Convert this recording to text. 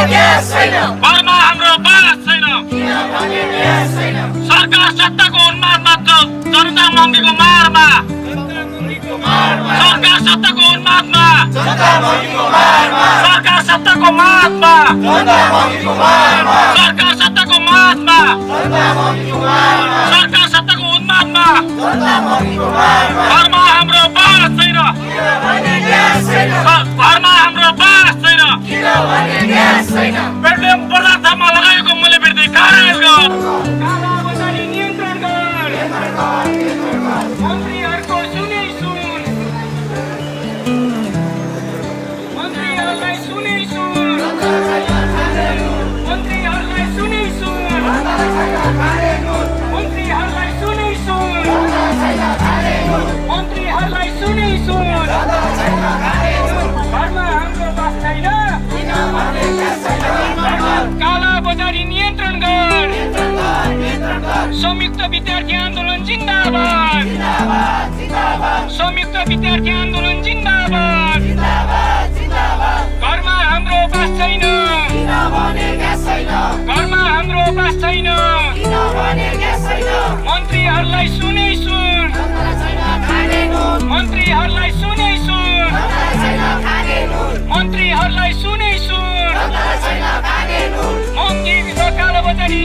घरमा हाम्रो बास छैन। सरकार सत्ताको उन्मादमा जनता महँगीको मारमा। सरकार सत्ताको उन्मादमा। सरकार सत्ताको मादमा। सरकार सत्ताको मादमा। सरकार सत्ताको उन्मादमा। घरमा हाम्रो बास छैन। घरमा हाम्रो बास छैन। पेट्रोलियम पदार्थमा लगाएको मूल्यवृद्धि खारेज गर। कालाबजारी नियन्त्रण गर। मन्त्रीहरूको सुनै सुन। मन्त्रीहरूलाई सुनै सुन। मन्त्रीहरूलाई सुनै सुन। मन्त्रीहरूलाई सुनै सुन। मन्त्रीहरूलाई सुनै सुन। घरमा हाम्रो बास छैन। कालाबजारी नियन्त्रण गर। संयुक्त विद्यार्थी आन्दोलन जिन्दाबाद। संयुक्त विद्यार्थी आन्दोलन जिन्दाबाद। घरमा हाम्रो बास छैन। घरमा हाम्रो बास छैन। मन्त्रीहरूलाई सुनै सुन। मन्त्रीहरूलाई सुनै सुन। मन्त्रीहरूलाई सुनै सुन। महँगी र कालोबजारी